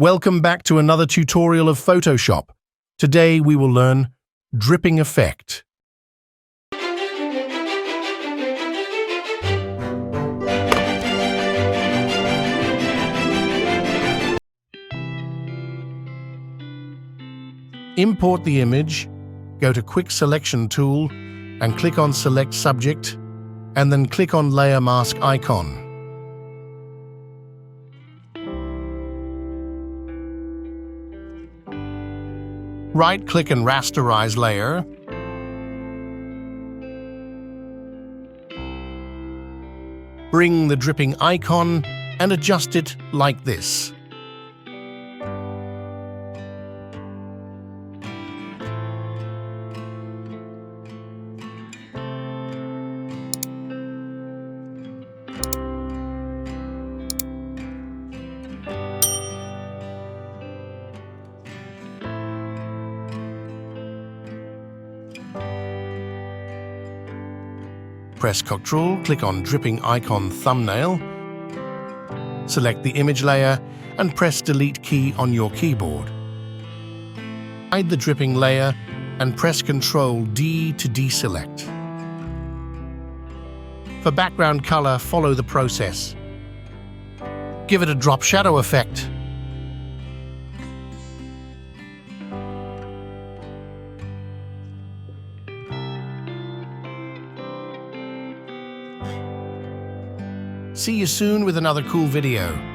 Welcome back to another tutorial of Photoshop. Today we will learn dripping effect. Import the image, go to Quick Selection tool and click on Select Subject, and then click on Layer Mask icon. Right-click and rasterize layer. Bring the dripping icon and adjust it like this. Press Ctrl, click on Dripping Icon Thumbnail, select the image layer and press Delete key on your keyboard. Hide the dripping layer and press Ctrl D to deselect. For background color, follow the process. Give it a drop shadow effect. See you soon with another cool video.